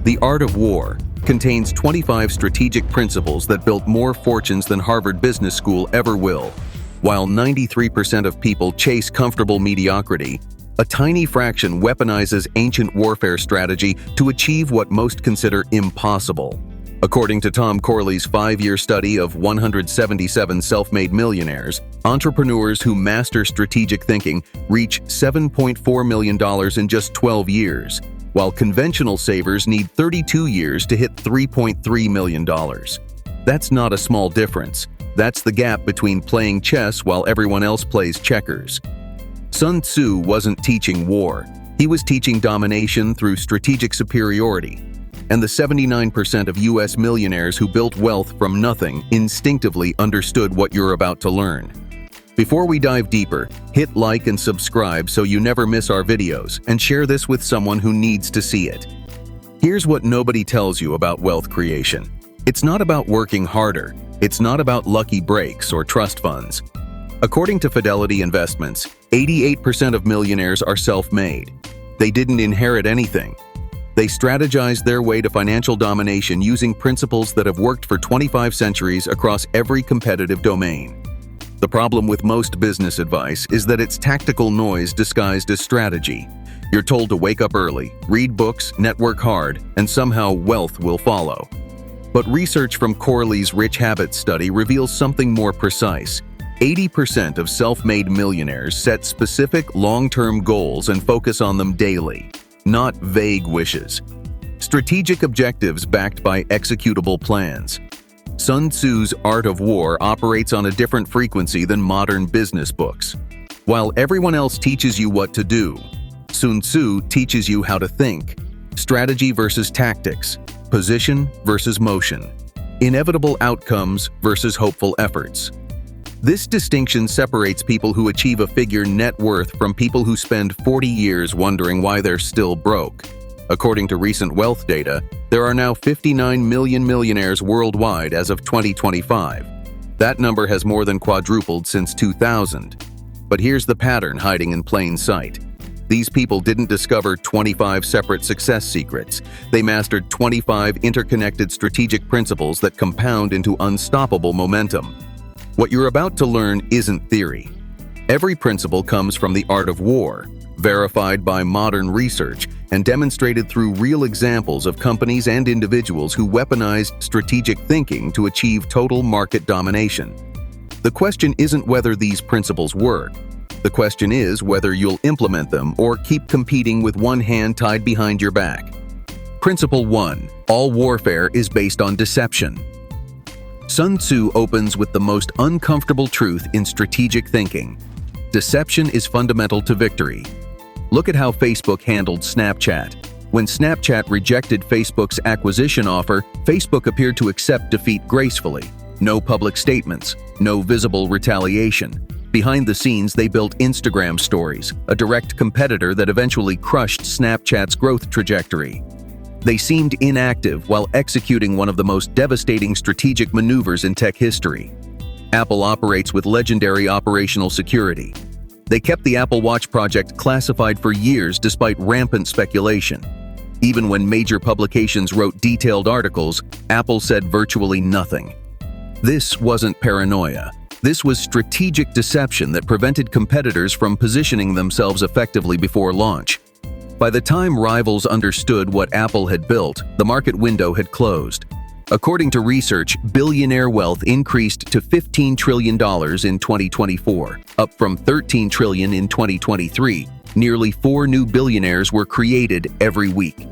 The Art of War contains 25 strategic principles that built more fortunes than Harvard Business School ever will. While 93% of people chase comfortable mediocrity, a tiny fraction weaponizes ancient warfare strategy to achieve what most consider impossible. According to Tom Corley's 5-year study of 177 self-made millionaires, entrepreneurs who master strategic thinking reach $7.4 million in just 12 years, while conventional savers need 32 years to hit $3.3 million. That's not a small difference. That's the gap between playing chess while everyone else plays checkers. Sun Tzu wasn't teaching war. He was teaching domination through strategic superiority. And the 79% of US millionaires who built wealth from nothing instinctively understood what you're about to learn. Before we dive deeper, hit like and subscribe so you never miss our videos, and share this with someone who needs to see it. Here's what nobody tells you about wealth creation. It's not about working harder. It's not about lucky breaks or trust funds. According to Fidelity Investments, 88% of millionaires are self-made. They didn't inherit anything. They strategized their way to financial domination using principles that have worked for 25 centuries across every competitive domain. The problem with most business advice is that it's tactical noise disguised as strategy. You're told to wake up early, read books, network hard, and somehow wealth will follow. But research from Corley's Rich Habits study reveals something more precise. 80% of self-made millionaires set specific long-term goals and focus on them daily, not vague wishes. Strategic objectives backed by executable plans. Sun Tzu's Art of War operates on a different frequency than modern business books. While everyone else teaches you what to do, Sun Tzu teaches you how to think. Strategy versus tactics. Position versus motion. Inevitable outcomes versus hopeful efforts. This distinction separates people who achieve a figure net worth from people who spend 40 years wondering why they're still broke. According to recent wealth data, there are now 59 million millionaires worldwide as of 2025. That number has more than quadrupled since 2000. But here's the pattern hiding in plain sight. These people didn't discover 25 separate success secrets. They mastered 25 interconnected strategic principles that compound into unstoppable momentum. What you're about to learn isn't theory. Every principle comes from the art of war, verified by modern research and demonstrated through real examples of companies and individuals who weaponized strategic thinking to achieve total market domination. The question isn't whether these principles work. The question is whether you'll implement them or keep competing with one hand tied behind your back. Principle 1. All warfare is based on deception. Sun Tzu opens with the most uncomfortable truth in strategic thinking. Deception is fundamental to victory. Look at how Facebook handled Snapchat. When Snapchat rejected Facebook's acquisition offer, Facebook appeared to accept defeat gracefully. No public statements, no visible retaliation. Behind the scenes, they built Instagram Stories, a direct competitor that eventually crushed Snapchat's growth trajectory. They seemed inactive while executing one of the most devastating strategic maneuvers in tech history. Apple operates with legendary operational security. They kept the Apple Watch project classified for years despite rampant speculation. Even when major publications wrote detailed articles, Apple said virtually nothing. This wasn't paranoia. This was strategic deception that prevented competitors from positioning themselves effectively before launch. By the time rivals understood what Apple had built, the market window had closed. According to research, billionaire wealth increased to $15 trillion in 2024, up from $13 trillion in 2023. Nearly 4 new billionaires were created every week.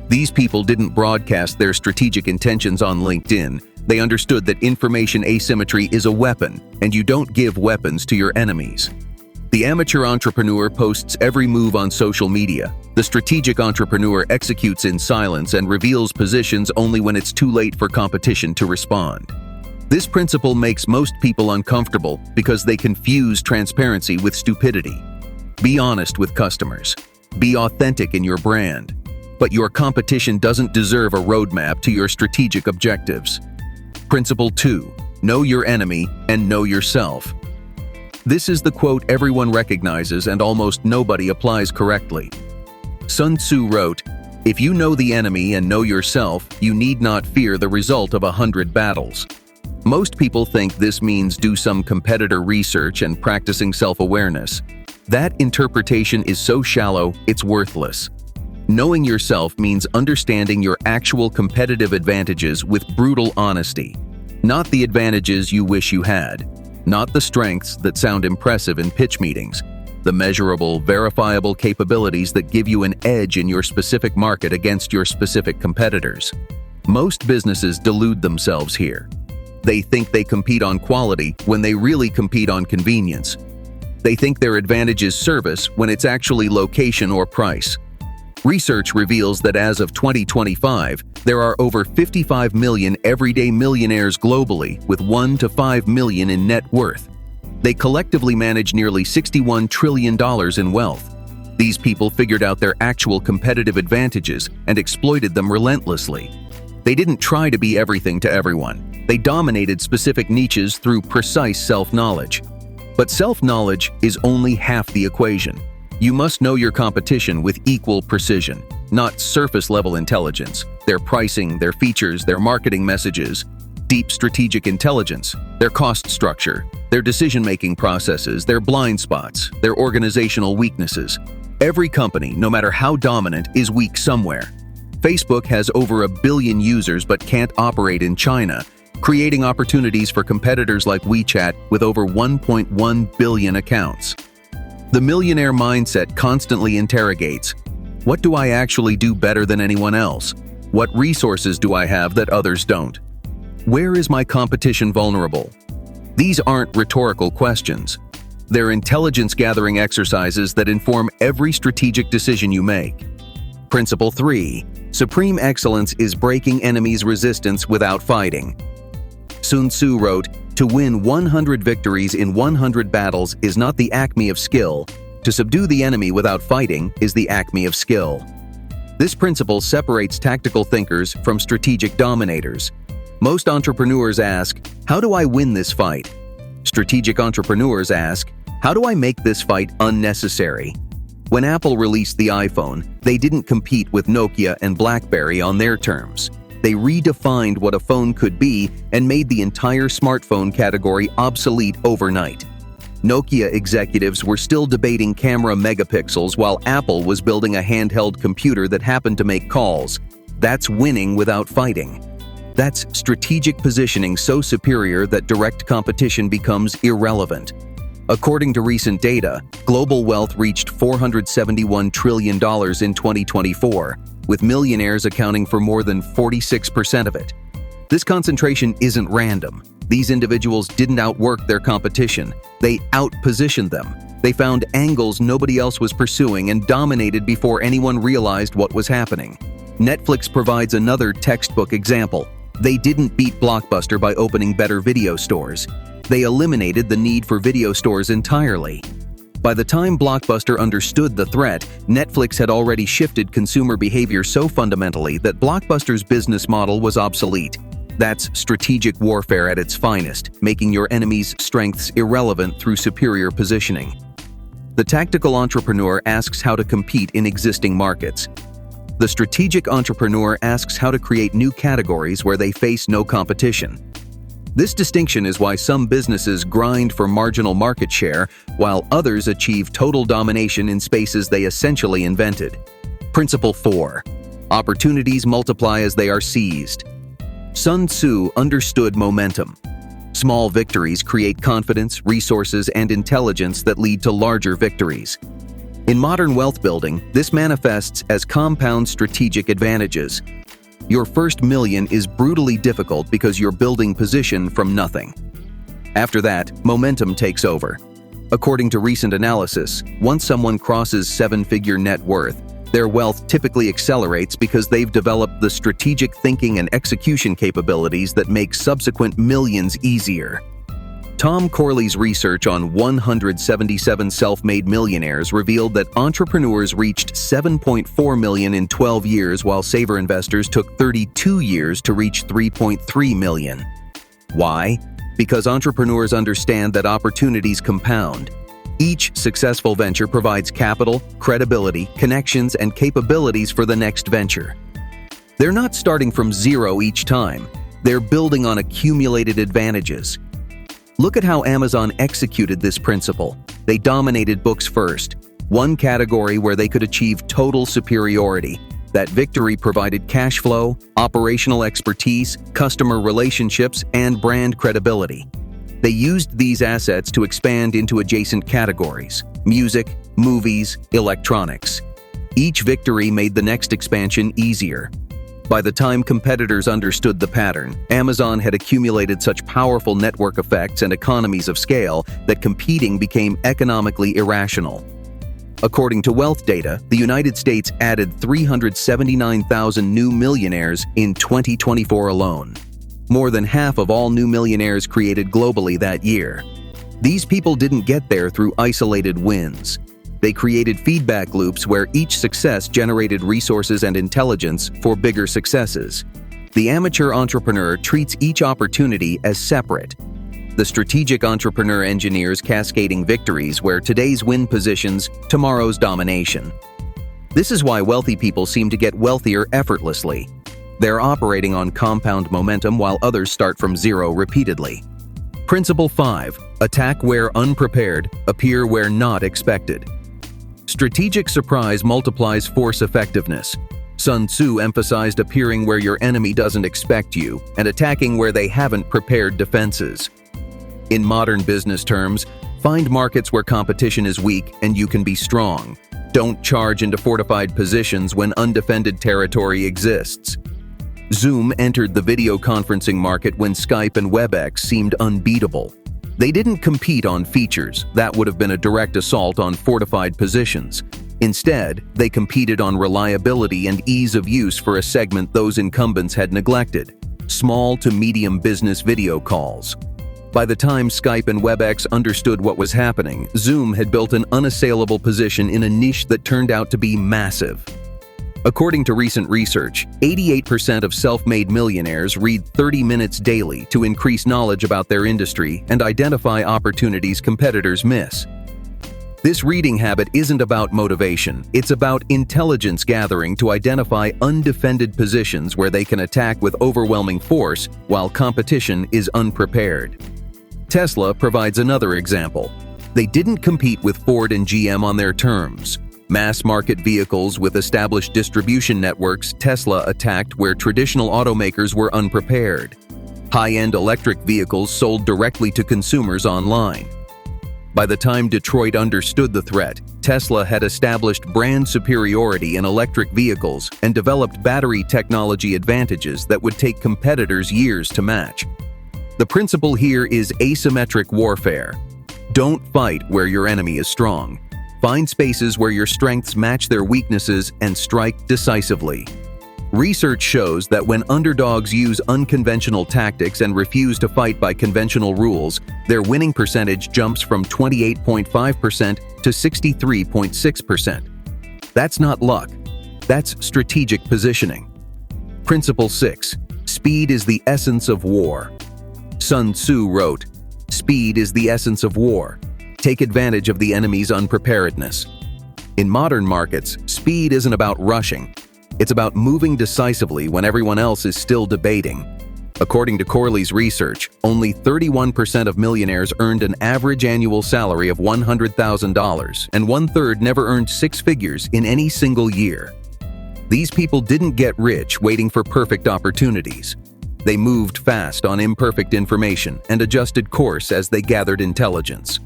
These people didn't broadcast their strategic intentions on LinkedIn. They understood that information asymmetry is a weapon, and you don't give weapons to your enemies. The amateur entrepreneur posts every move on social media. The strategic entrepreneur executes in silence and reveals positions only when it's too late for competition to respond. This principle makes most people uncomfortable because they confuse transparency with stupidity. Be honest with customers. Be authentic in your brand. But your competition doesn't deserve a roadmap to your strategic objectives. Principle 2. Know your enemy and know yourself. This is the quote everyone recognizes and almost nobody applies correctly. Sun Tzu wrote, If you know the enemy and know yourself, you need not fear the result of 100 battles. Most people think this means do some competitor research and practicing self-awareness. That interpretation is so shallow, it's worthless. Knowing yourself means understanding your actual competitive advantages with brutal honesty. Not the advantages you wish you had. Not the strengths that sound impressive in pitch meetings. The measurable, verifiable capabilities that give you an edge in your specific market against your specific competitors. Most businesses delude themselves here. They think they compete on quality when they really compete on convenience. They think their advantage is service when it's actually location or price. Research reveals that as of 2025, there are over 55 million everyday millionaires globally with 1 to 5 million in net worth. They collectively manage nearly $61 trillion in wealth. These people figured out their actual competitive advantages and exploited them relentlessly. They didn't try to be everything to everyone. They dominated specific niches through precise self-knowledge. But self-knowledge is only half the equation. You must know your competition with equal precision, not surface-level intelligence, their pricing, their features, their marketing messages, deep strategic intelligence, their cost structure, their decision-making processes, their blind spots, their organizational weaknesses. Every company, no matter how dominant, is weak somewhere. Facebook has over 1 billion users but can't operate in China, creating opportunities for competitors like WeChat with over 1.1 billion accounts. The millionaire mindset constantly interrogates, what do I actually do better than anyone else? What resources do I have that others don't? Where is my competition vulnerable? These aren't rhetorical questions. They're intelligence-gathering exercises that inform every strategic decision you make. Principle 3. Supreme excellence is breaking enemies' resistance without fighting. Sun Tzu wrote, "To win 100 victories in 100 battles is not the acme of skill. To subdue the enemy without fighting is the acme of skill." This principle separates tactical thinkers from strategic dominators. Most entrepreneurs ask, how do I win this fight? Strategic entrepreneurs ask, how do I make this fight unnecessary? When Apple released the iPhone, they didn't compete with Nokia and BlackBerry on their terms. They redefined what a phone could be and made the entire smartphone category obsolete overnight. Nokia executives were still debating camera megapixels while Apple was building a handheld computer that happened to make calls. That's winning without fighting. That's strategic positioning so superior that direct competition becomes irrelevant. According to recent data, global wealth reached $471 trillion in 2024, with millionaires accounting for more than 46% of it. This concentration isn't random. These individuals didn't outwork their competition. They outpositioned them. They found angles nobody else was pursuing and dominated before anyone realized what was happening. Netflix provides another textbook example. They didn't beat Blockbuster by opening better video stores. They eliminated the need for video stores entirely. By the time Blockbuster understood the threat, Netflix had already shifted consumer behavior so fundamentally that Blockbuster's business model was obsolete. That's strategic warfare at its finest, making your enemy's strengths irrelevant through superior positioning. The tactical entrepreneur asks how to compete in existing markets. The strategic entrepreneur asks how to create new categories where they face no competition. This distinction is why some businesses grind for marginal market share, while others achieve total domination in spaces they essentially invented. Principle 4. Opportunities multiply as they are seized. Sun Tzu understood momentum. Small victories create confidence, resources, and intelligence that lead to larger victories. In modern wealth building, this manifests as compound strategic advantages. Your first million is brutally difficult because you're building position from nothing. After that, momentum takes over. According to recent analysis, once someone crosses 7-figure net worth, their wealth typically accelerates because they've developed the strategic thinking and execution capabilities that make subsequent millions easier. Tom Corley's research on 177 self-made millionaires revealed that entrepreneurs reached 7.4 million in 12 years while saver investors took 32 years to reach 3.3 million. Why? Because entrepreneurs understand that opportunities compound. Each successful venture provides capital, credibility, connections, and capabilities for the next venture. They're not starting from zero each time. They're building on accumulated advantages. Look at how Amazon executed this principle. They dominated books first, one category where they could achieve total superiority. That victory provided cash flow, operational expertise, customer relationships, and brand credibility. They used these assets to expand into adjacent categories: music, movies, electronics. Each victory made the next expansion easier. By the time competitors understood the pattern, Amazon had accumulated such powerful network effects and economies of scale that competing became economically irrational. According to wealth data, the United States added 379,000 new millionaires in 2024 alone. More than half of all new millionaires created globally that year. These people didn't get there through isolated wins. They created feedback loops where each success generated resources and intelligence for bigger successes. The amateur entrepreneur treats each opportunity as separate. The strategic entrepreneur engineers cascading victories where today's win positions tomorrow's domination. This is why wealthy people seem to get wealthier effortlessly. They're operating on compound momentum while others start from zero repeatedly. Principle 5. Attack where unprepared, appear where not expected. Strategic surprise multiplies force effectiveness. Sun Tzu emphasized appearing where your enemy doesn't expect you and attacking where they haven't prepared defenses. In modern business terms, find markets where competition is weak and you can be strong. Don't charge into fortified positions when undefended territory exists. Zoom entered the video conferencing market when Skype and WebEx seemed unbeatable. They didn't compete on features. That would have been a direct assault on fortified positions. Instead, they competed on reliability and ease of use for a segment those incumbents had neglected: small to medium business video calls. By the time Skype and WebEx understood what was happening, Zoom had built an unassailable position in a niche that turned out to be massive. According to recent research, 88% of self-made millionaires read 30 minutes daily to increase knowledge about their industry and identify opportunities competitors miss. This reading habit isn't about motivation, it's about intelligence gathering to identify undefended positions where they can attack with overwhelming force while competition is unprepared. Tesla provides another example. They didn't compete with Ford and GM on their terms. Mass-market vehicles with established distribution networks, Tesla attacked where traditional automakers were unprepared. High-end electric vehicles sold directly to consumers online. By the time Detroit understood the threat, Tesla had established brand superiority in electric vehicles and developed battery technology advantages that would take competitors years to match. The principle here is asymmetric warfare. Don't fight where your enemy is strong. Find spaces where your strengths match their weaknesses and strike decisively. Research shows that when underdogs use unconventional tactics and refuse to fight by conventional rules, their winning percentage jumps from 28.5% to 63.6%. That's not luck. That's strategic positioning. Principle 6. Speed is the essence of war. Sun Tzu wrote, "Speed is the essence of war. Take advantage of the enemy's unpreparedness." In modern markets, speed isn't about rushing. It's about moving decisively when everyone else is still debating. According to Corley's research, only 31% of millionaires earned an average annual salary of $100,000, and one-third never earned six figures in any single year. These people didn't get rich waiting for perfect opportunities. They moved fast on imperfect information and adjusted course as they gathered intelligence.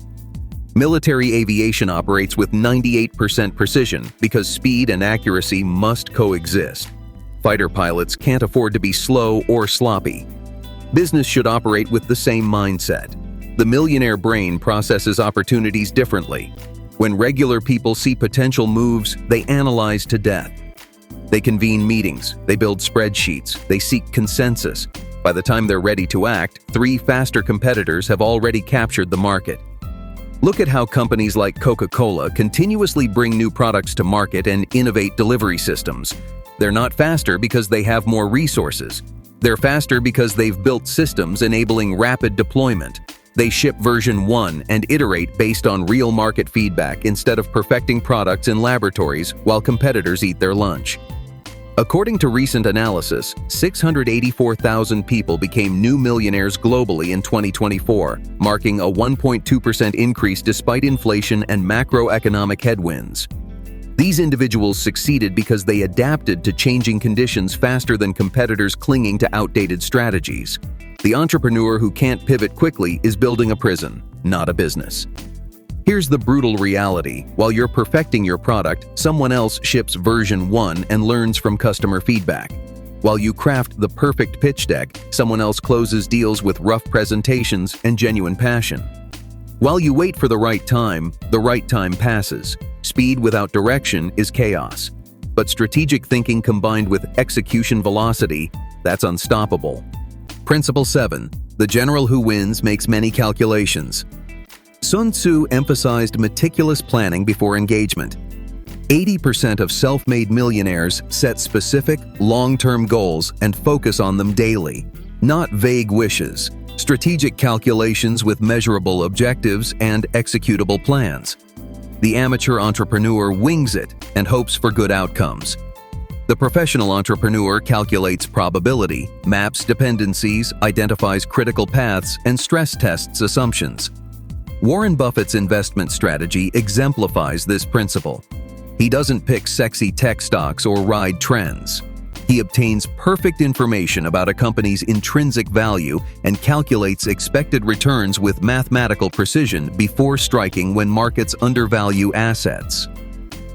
Military aviation operates with 98% precision because speed and accuracy must coexist. Fighter pilots can't afford to be slow or sloppy. Business should operate with the same mindset. The millionaire brain processes opportunities differently. When regular people see potential moves, they analyze to death. They convene meetings, they build spreadsheets, they seek consensus. By the time they're ready to act, 3 faster competitors have already captured the market. Look at how companies like Coca-Cola continuously bring new products to market and innovate delivery systems. They're not faster because they have more resources. They're faster because they've built systems enabling rapid deployment. They ship version 1 and iterate based on real market feedback instead of perfecting products in laboratories while competitors eat their lunch. According to recent analysis, 684,000 people became new millionaires globally in 2024, marking a 1.2% increase despite inflation and macroeconomic headwinds. These individuals succeeded because they adapted to changing conditions faster than competitors clinging to outdated strategies. The entrepreneur who can't pivot quickly is building a prison, not a business. Here's the brutal reality. While you're perfecting your product, someone else ships version 1 and learns from customer feedback. While you craft the perfect pitch deck, someone else closes deals with rough presentations and genuine passion. While you wait for the right time passes. Speed without direction is chaos. But strategic thinking combined with execution velocity, that's unstoppable. Principle 7. The general who wins makes many calculations. Sun Tzu emphasized meticulous planning before engagement. 80% of self-made millionaires set specific, long-term goals and focus on them daily, not vague wishes, strategic calculations with measurable objectives and executable plans. The amateur entrepreneur wings it and hopes for good outcomes. The professional entrepreneur calculates probability, maps dependencies, identifies critical paths, and stress tests assumptions. Warren Buffett's investment strategy exemplifies this principle. He doesn't pick sexy tech stocks or ride trends. He obtains perfect information about a company's intrinsic value and calculates expected returns with mathematical precision before striking when markets undervalue assets.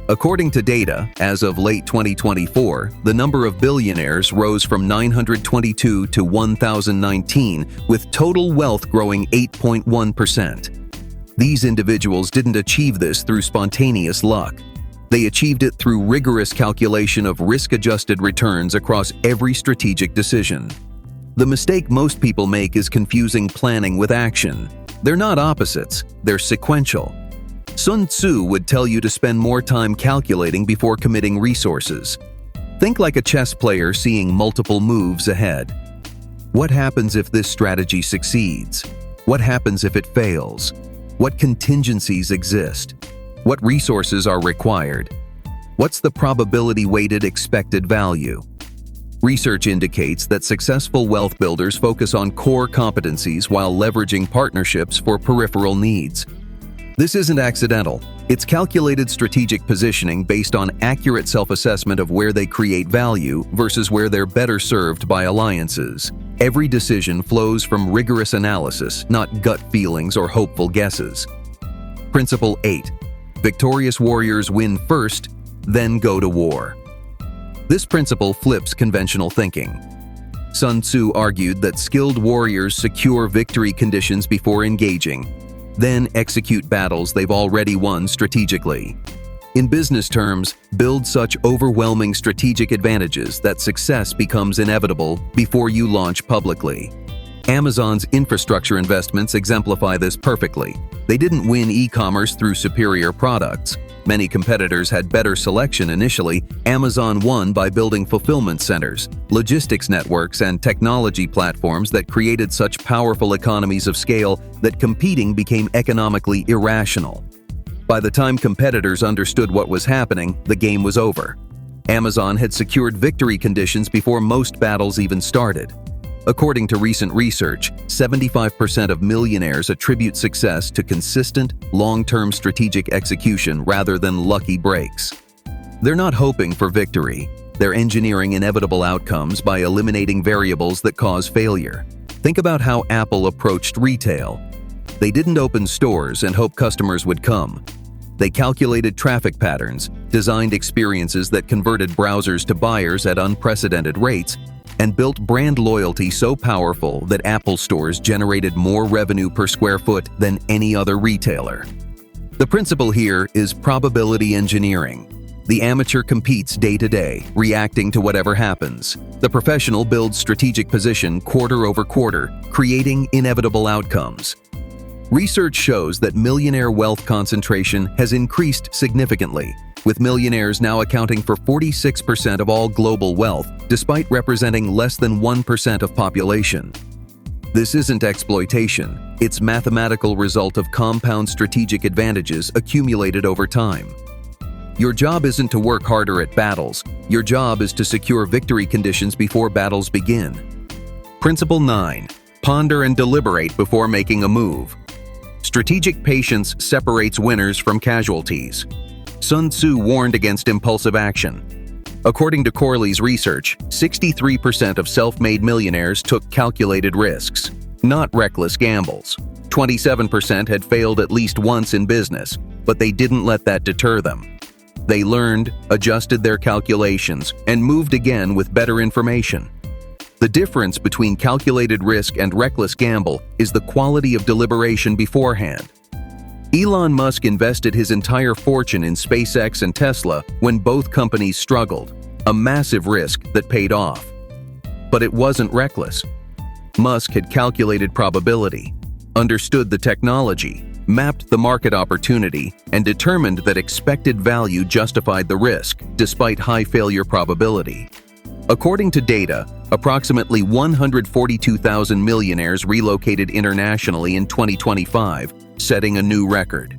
According to data, as of late 2024, the number of billionaires rose from 922 to 1,019, with total wealth growing 8.1%. These individuals didn't achieve this through spontaneous luck. They achieved it through rigorous calculation of risk-adjusted returns across every strategic decision. The mistake most people make is confusing planning with action. They're not opposites, they're sequential. Sun Tzu would tell you to spend more time calculating before committing resources. Think like a chess player seeing multiple moves ahead. What happens if this strategy succeeds? What happens if it fails? What contingencies exist? What resources are required? What's the probability-weighted expected value? Research indicates that successful wealth builders focus on core competencies while leveraging partnerships for peripheral needs. This isn't accidental. It's calculated strategic positioning based on accurate self-assessment of where they create value versus where they're better served by alliances. Every decision flows from rigorous analysis, not gut feelings or hopeful guesses. Principle 8. Victorious warriors win first, then go to war. This principle flips conventional thinking. Sun Tzu argued that skilled warriors secure victory conditions before engaging, then execute battles they've already won strategically. In business terms, build such overwhelming strategic advantages that success becomes inevitable before you launch publicly. Amazon's infrastructure investments exemplify this perfectly. They didn't win e-commerce through superior products. Many competitors had better selection initially. Amazon won by building fulfillment centers, logistics networks, and technology platforms that created such powerful economies of scale that competing became economically irrational. By the time competitors understood what was happening, the game was over. Amazon had secured victory conditions before most battles even started. According to recent research, 75% of millionaires attribute success to consistent, long-term strategic execution rather than lucky breaks. They're not hoping for victory. They're engineering inevitable outcomes by eliminating variables that cause failure. Think about how Apple approached retail. They didn't open stores and hope customers would come. They calculated traffic patterns, designed experiences that converted browsers to buyers at unprecedented rates, and built brand loyalty so powerful that Apple stores generated more revenue per square foot than any other retailer. The principle here is probability engineering. The amateur competes day to day, reacting to whatever happens. The professional builds strategic position quarter over quarter, creating inevitable outcomes. Research shows that millionaire wealth concentration has increased significantly, with millionaires now accounting for 46% of all global wealth, despite representing less than 1% of population. This isn't exploitation, it's mathematical result of compound strategic advantages accumulated over time. Your job isn't to work harder at battles, your job is to secure victory conditions before battles begin. Principle 9. Ponder and deliberate before making a move. Strategic patience separates winners from casualties. Sun Tzu warned against impulsive action. According to Corley's research, 63% of self-made millionaires took calculated risks, not reckless gambles. 27% had failed at least once in business, but they didn't let that deter them. They learned, adjusted their calculations, and moved again with better information. The difference between calculated risk and reckless gamble is the quality of deliberation beforehand. Elon Musk invested his entire fortune in SpaceX and Tesla when both companies struggled, a massive risk that paid off. But it wasn't reckless. Musk had calculated probability, understood the technology, mapped the market opportunity, and determined that expected value justified the risk, despite high failure probability. According to data, approximately 142,000 millionaires relocated internationally in 2025, setting a new record.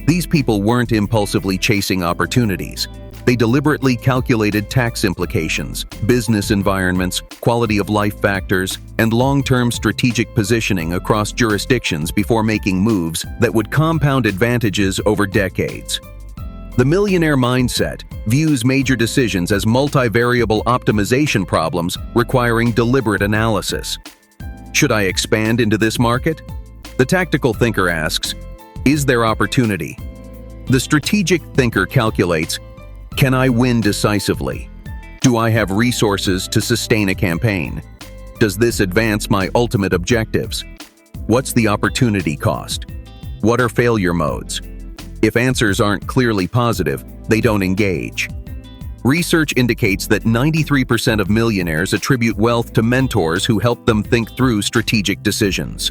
These people weren't impulsively chasing opportunities. They deliberately calculated tax implications, business environments, quality of life factors, and long-term strategic positioning across jurisdictions before making moves that would compound advantages over decades. The millionaire mindset views major decisions as multivariable optimization problems requiring deliberate analysis. Should I expand into this market? The tactical thinker asks, is there opportunity? The strategic thinker calculates, can I win decisively? Do I have resources to sustain a campaign? Does this advance my ultimate objectives? What's the opportunity cost? What are failure modes? If answers aren't clearly positive, they don't engage. Research indicates that 93% of millionaires attribute wealth to mentors who help them think through strategic decisions.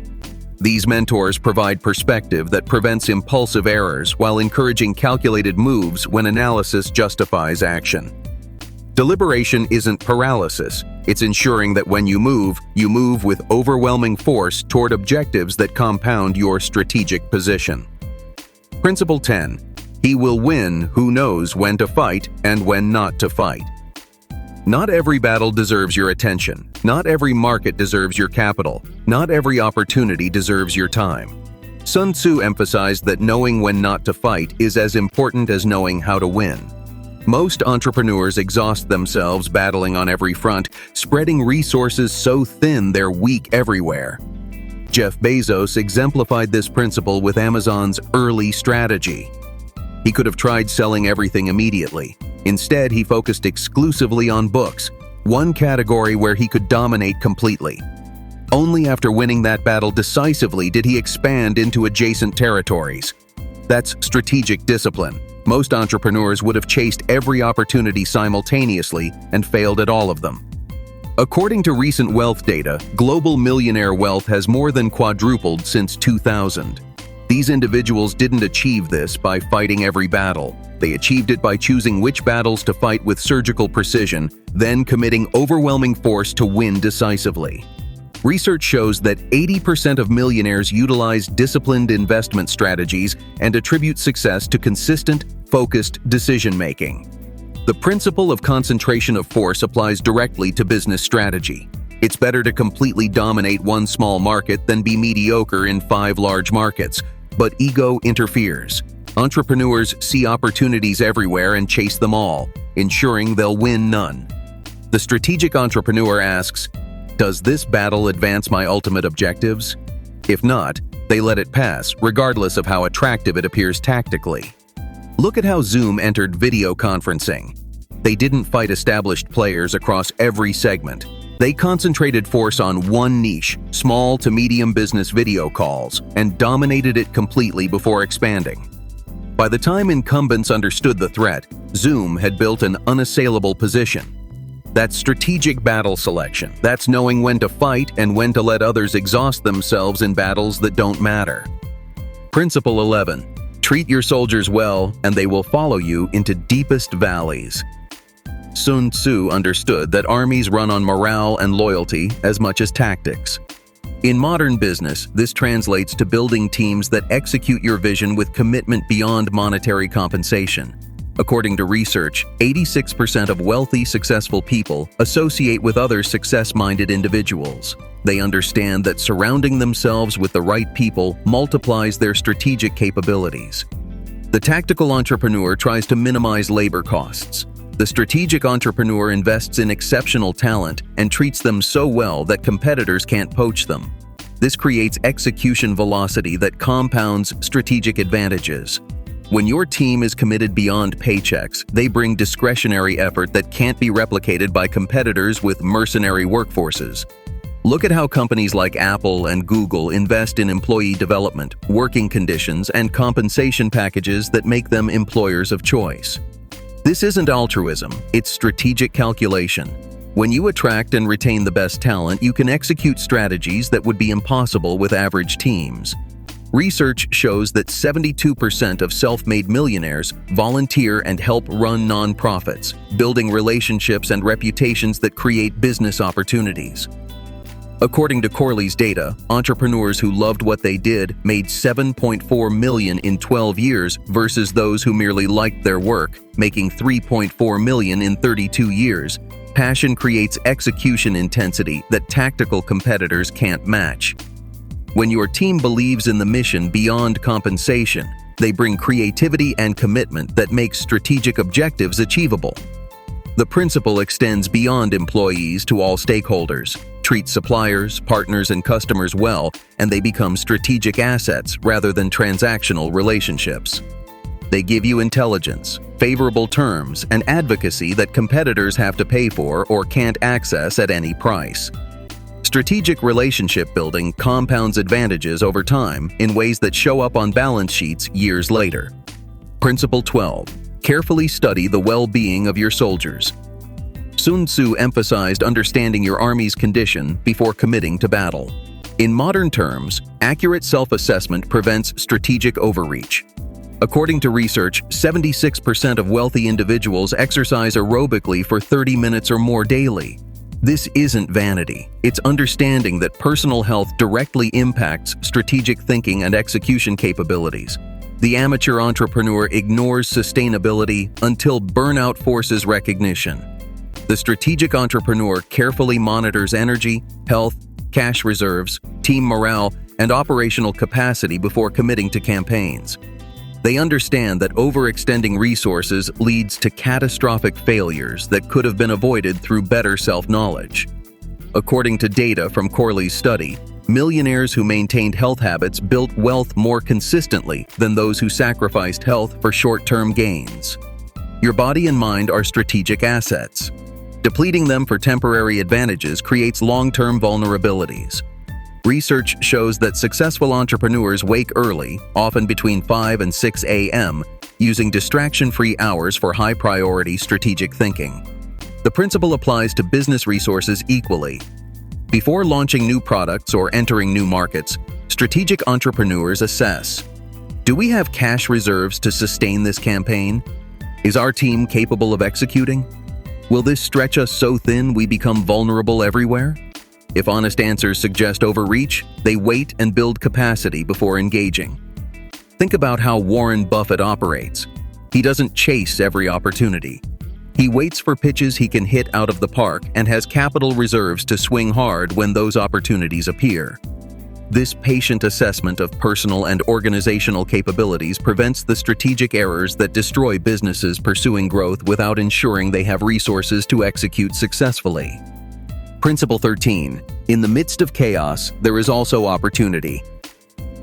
These mentors provide perspective that prevents impulsive errors while encouraging calculated moves when analysis justifies action. Deliberation isn't paralysis. It's ensuring that when you move with overwhelming force toward objectives that compound your strategic position. Principle 10. He will win who knows when to fight and when not to fight. Not every battle deserves your attention. Not every market deserves your capital. Not every opportunity deserves your time. Sun Tzu emphasized that knowing when not to fight is as important as knowing how to win. Most entrepreneurs exhaust themselves battling on every front, spreading resources so thin they're weak everywhere. Jeff Bezos exemplified this principle with Amazon's early strategy. He could have tried selling everything immediately. Instead, he focused exclusively on books, one category where he could dominate completely. Only after winning that battle decisively did he expand into adjacent territories. That's strategic discipline. Most entrepreneurs would have chased every opportunity simultaneously and failed at all of them. According to recent wealth data, global millionaire wealth has more than quadrupled since 2000. These individuals didn't achieve this by fighting every battle. They achieved it by choosing which battles to fight with surgical precision, then committing overwhelming force to win decisively. Research shows that 80% of millionaires utilize disciplined investment strategies and attribute success to consistent, focused decision-making. The principle of concentration of force applies directly to business strategy. It's better to completely dominate one small market than be mediocre in 5 large markets, but ego interferes. Entrepreneurs see opportunities everywhere and chase them all, ensuring they'll win none. The strategic entrepreneur asks, does this battle advance my ultimate objectives? If not, they let it pass, regardless of how attractive it appears tactically. Look at how Zoom entered video conferencing. They didn't fight established players across every segment. They concentrated force on one niche, small to medium business video calls, and dominated it completely before expanding. By the time incumbents understood the threat, Zoom had built an unassailable position. That's strategic battle selection. That's knowing when to fight and when to let others exhaust themselves in battles that don't matter. Principle 11. Treat your soldiers well, and they will follow you into deepest valleys. Sun Tzu understood that armies run on morale and loyalty as much as tactics. In modern business, this translates to building teams that execute your vision with commitment beyond monetary compensation. According to research, 86% of wealthy, successful people associate with other success-minded individuals. They understand that surrounding themselves with the right people multiplies their strategic capabilities. The tactical entrepreneur tries to minimize labor costs. The strategic entrepreneur invests in exceptional talent and treats them so well that competitors can't poach them. This creates execution velocity that compounds strategic advantages. When your team is committed beyond paychecks, they bring discretionary effort that can't be replicated by competitors with mercenary workforces. Look at how companies like Apple and Google invest in employee development, working conditions, and compensation packages that make them employers of choice. This isn't altruism, it's strategic calculation. When you attract and retain the best talent, you can execute strategies that would be impossible with average teams. Research shows that 72% of self-made millionaires volunteer and help run nonprofits, building relationships and reputations that create business opportunities. According to Corley's data, entrepreneurs who loved what they did made $7.4 million in 12 years versus those who merely liked their work, making $3.4 million in 32 years. Passion creates execution intensity that tactical competitors can't match. When your team believes in the mission beyond compensation, they bring creativity and commitment that makes strategic objectives achievable. The principle extends beyond employees to all stakeholders. Treat suppliers, partners, and customers well, and they become strategic assets rather than transactional relationships. They give you intelligence, favorable terms, and advocacy that competitors have to pay for or can't access at any price. Strategic relationship building compounds advantages over time in ways that show up on balance sheets years later. Principle 12. Carefully study the well-being of your soldiers. Sun Tzu emphasized understanding your army's condition before committing to battle. In modern terms, accurate self-assessment prevents strategic overreach. According to research, 76% of wealthy individuals exercise aerobically for 30 minutes or more daily. This isn't vanity. It's understanding that personal health directly impacts strategic thinking and execution capabilities. The amateur entrepreneur ignores sustainability until burnout forces recognition. The strategic entrepreneur carefully monitors energy, health, cash reserves, team morale, and operational capacity before committing to campaigns. They understand that overextending resources leads to catastrophic failures that could have been avoided through better self-knowledge. According to data from Corley's study, millionaires who maintained health habits built wealth more consistently than those who sacrificed health for short-term gains. Your body and mind are strategic assets. Depleting them for temporary advantages creates long-term vulnerabilities. Research shows that successful entrepreneurs wake early, often between 5 and 6 a.m., using distraction-free hours for high-priority strategic thinking. The principle applies to business resources equally. Before launching new products or entering new markets, strategic entrepreneurs assess: do we have cash reserves to sustain this campaign? Is our team capable of executing? Will this stretch us so thin we become vulnerable everywhere? If honest answers suggest overreach, they wait and build capacity before engaging. Think about how Warren Buffett operates. He doesn't chase every opportunity. He waits for pitches he can hit out of the park and has capital reserves to swing hard when those opportunities appear. This patient assessment of personal and organizational capabilities prevents the strategic errors that destroy businesses pursuing growth without ensuring they have resources to execute successfully. Principle 13. In the midst of chaos, there is also opportunity.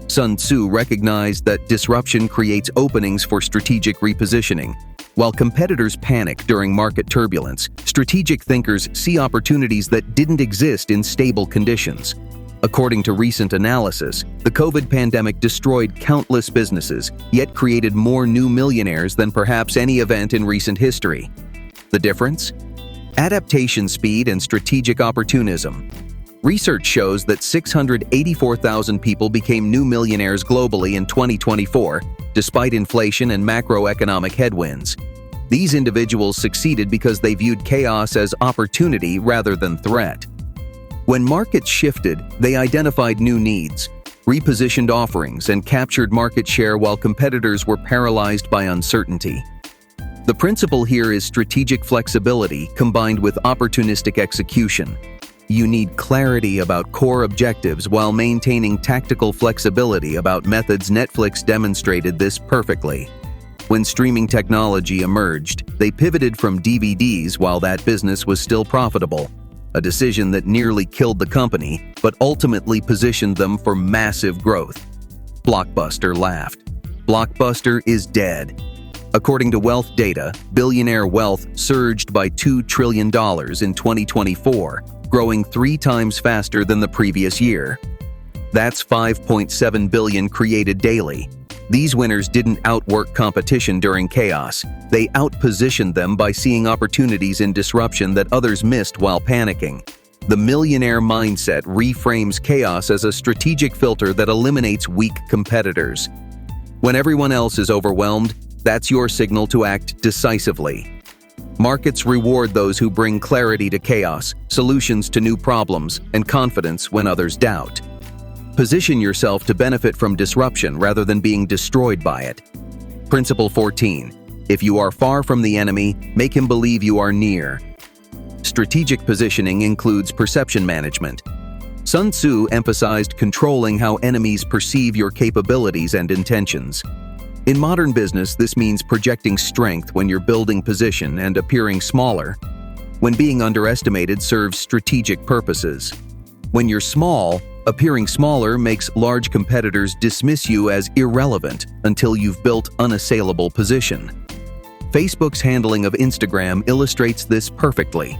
Sun Tzu recognized that disruption creates openings for strategic repositioning. While competitors panic during market turbulence, strategic thinkers see opportunities that didn't exist in stable conditions. According to recent analysis, the COVID pandemic destroyed countless businesses, yet created more new millionaires than perhaps any event in recent history. The difference? Adaptation speed and strategic opportunism. Research shows that 684,000 people became new millionaires globally in 2024, despite inflation and macroeconomic headwinds. These individuals succeeded because they viewed chaos as opportunity rather than threat. When markets shifted, they identified new needs, repositioned offerings, and captured market share while competitors were paralyzed by uncertainty. The principle here is strategic flexibility combined with opportunistic execution. You need clarity about core objectives while maintaining tactical flexibility about methods. Netflix demonstrated this perfectly. When streaming technology emerged, they pivoted from DVDs while that business was still profitable, a decision that nearly killed the company, but ultimately positioned them for massive growth. Blockbuster laughed. Blockbuster is dead. According to wealth data, billionaire wealth surged by $2 trillion in 2024, growing 3 times faster than the previous year. That's 5.7 billion created daily. These winners didn't outwork competition during chaos. They outpositioned them by seeing opportunities in disruption that others missed while panicking. The millionaire mindset reframes chaos as a strategic filter that eliminates weak competitors. When everyone else is overwhelmed, that's your signal to act decisively. Markets reward those who bring clarity to chaos, solutions to new problems, and confidence when others doubt. Position yourself to benefit from disruption rather than being destroyed by it. Principle 14. If you are far from the enemy, make him believe you are near. Strategic positioning includes perception management. Sun Tzu emphasized controlling how enemies perceive your capabilities and intentions. In modern business, this means projecting strength when you're building position and appearing smaller when being underestimated serves strategic purposes. When you're small, appearing smaller makes large competitors dismiss you as irrelevant until you've built unassailable position. Facebook's handling of Instagram illustrates this perfectly.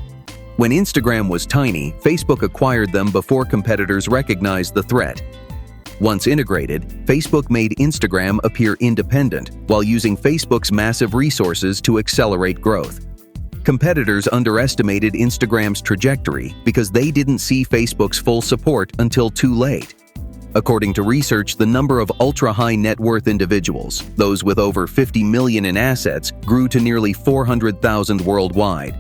When Instagram was tiny, Facebook acquired them before competitors recognized the threat. Once integrated, Facebook made Instagram appear independent while using Facebook's massive resources to accelerate growth. Competitors underestimated Instagram's trajectory because they didn't see Facebook's full support until too late. According to research, the number of ultra-high net worth individuals, those with over 50 million in assets, grew to nearly 400,000 worldwide.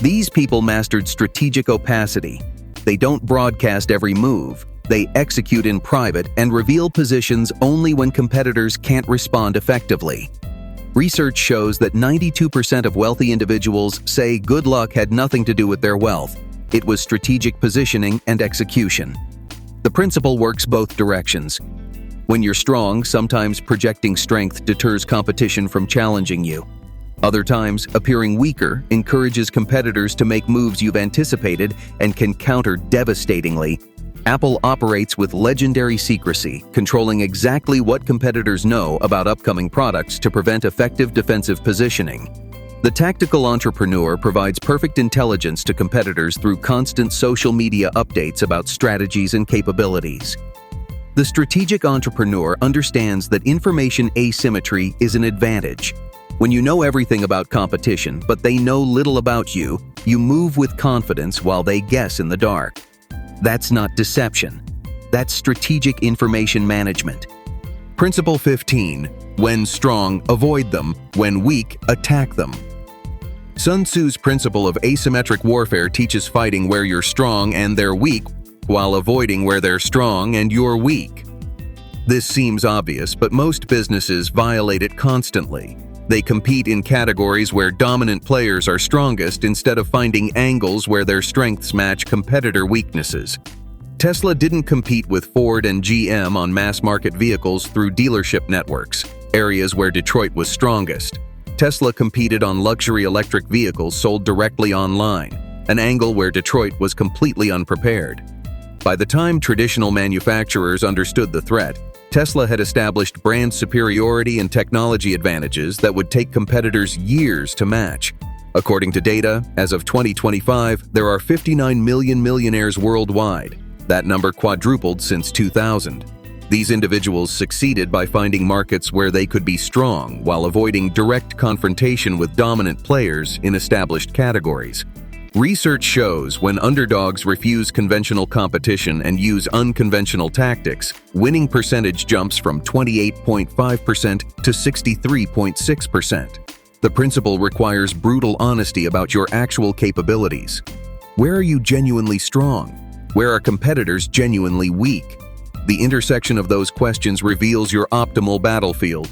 These people mastered strategic opacity. They don't broadcast every move. They execute in private and reveal positions only when competitors can't respond effectively. Research shows that 92% of wealthy individuals say good luck had nothing to do with their wealth. It was strategic positioning and execution. The principle works both directions. When you're strong, sometimes projecting strength deters competition from challenging you. Other times, appearing weaker encourages competitors to make moves you've anticipated and can counter devastatingly. Apple operates with legendary secrecy, controlling exactly what competitors know about upcoming products to prevent effective defensive positioning. The tactical entrepreneur provides perfect intelligence to competitors through constant social media updates about strategies and capabilities. The strategic entrepreneur understands that information asymmetry is an advantage. When you know everything about competition, but they know little about you, you move with confidence while they guess in the dark. That's not deception. That's strategic information management. Principle 15. When strong, avoid them. When weak, attack them. Sun Tzu's principle of asymmetric warfare teaches fighting where you're strong and they're weak, while avoiding where they're strong and you're weak. This seems obvious, but most businesses violate it constantly. They compete in categories where dominant players are strongest instead of finding angles where their strengths match competitor weaknesses. Tesla didn't compete with Ford and GM on mass-market vehicles through dealership networks, areas where Detroit was strongest. Tesla competed on luxury electric vehicles sold directly online, an angle where Detroit was completely unprepared. By the time traditional manufacturers understood the threat, Tesla had established brand superiority and technology advantages that would take competitors years to match. According to data, as of 2025, there are 59 million millionaires worldwide. That number quadrupled since 2000. These individuals succeeded by finding markets where they could be strong while avoiding direct confrontation with dominant players in established categories. Research shows when underdogs refuse conventional competition and use unconventional tactics, winning percentage jumps from 28.5% to 63.6%. The principle requires brutal honesty about your actual capabilities. Where are you genuinely strong? Where are competitors genuinely weak? The intersection of those questions reveals your optimal battlefield.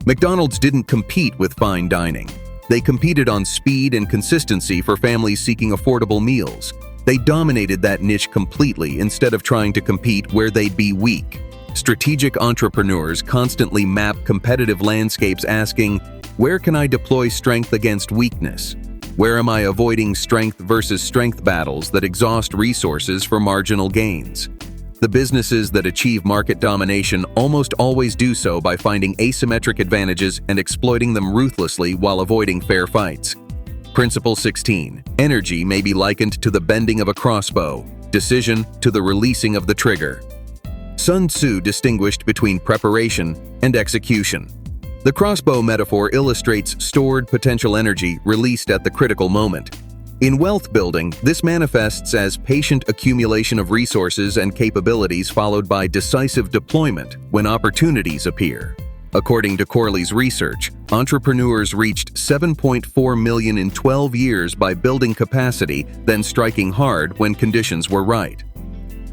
McDonald's didn't compete with fine dining. They competed on speed and consistency for families seeking affordable meals. They dominated that niche completely instead of trying to compete where they'd be weak. Strategic entrepreneurs constantly map competitive landscapes asking, where can I deploy strength against weakness? Where am I avoiding strength versus strength battles that exhaust resources for marginal gains? The businesses that achieve market domination almost always do so by finding asymmetric advantages and exploiting them ruthlessly while avoiding fair fights. Principle 16. Energy may be likened to the bending of a crossbow, decision to the releasing of the trigger. Sun Tzu distinguished between preparation and execution. The crossbow metaphor illustrates stored potential energy released at the critical moment. In wealth building, this manifests as patient accumulation of resources and capabilities followed by decisive deployment when opportunities appear. According to Corley's research, entrepreneurs reached 7.4 million in 12 years by building capacity, then striking hard when conditions were right.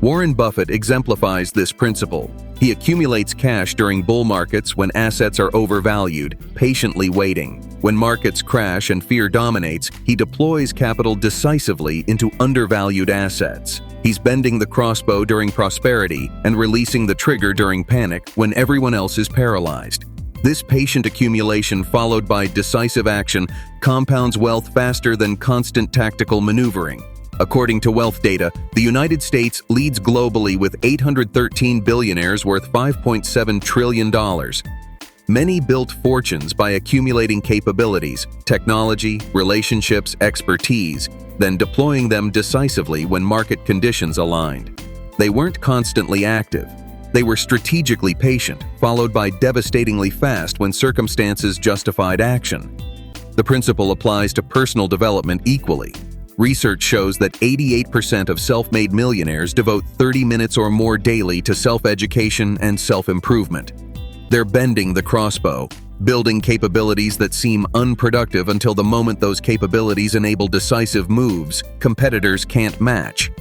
Warren Buffett exemplifies this principle. He accumulates cash during bull markets when assets are overvalued, patiently waiting. When markets crash and fear dominates, he deploys capital decisively into undervalued assets. He's bending the crossbow during prosperity and releasing the trigger during panic when everyone else is paralyzed. This patient accumulation followed by decisive action compounds wealth faster than constant tactical maneuvering. According to wealth data, the United States leads globally with 813 billionaires worth $5.7 trillion. Many built fortunes by accumulating capabilities, technology, relationships, expertise, then deploying them decisively when market conditions aligned. They weren't constantly active. They were strategically patient, followed by devastatingly fast when circumstances justified action. The principle applies to personal development equally. Research shows that 88% of self-made millionaires devote 30 minutes or more daily to self-education and self-improvement. They're bending the crossbow, building capabilities that seem unproductive until the moment those capabilities enable decisive moves competitors can't match.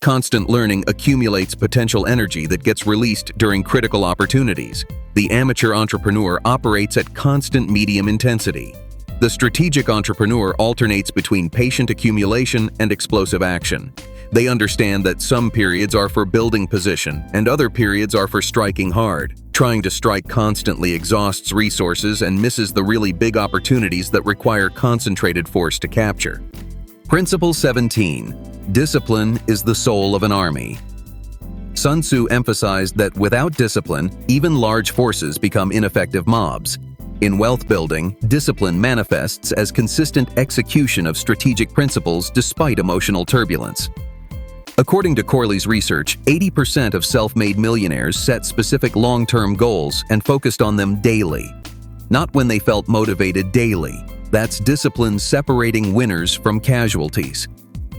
Constant learning accumulates potential energy that gets released during critical opportunities. The amateur entrepreneur operates at constant medium intensity. The strategic entrepreneur alternates between patient accumulation and explosive action. They understand that some periods are for building position and other periods are for striking hard. Trying to strike constantly exhausts resources and misses the really big opportunities that require concentrated force to capture. Principle 17. Discipline is the soul of an army. Sun Tzu emphasized that without discipline, even large forces become ineffective mobs. In wealth building, discipline manifests as consistent execution of strategic principles despite emotional turbulence. According to Corley's research, 80% of self-made millionaires set specific long-term goals and focused on them daily. Not when they felt motivated daily. That's discipline separating winners from casualties.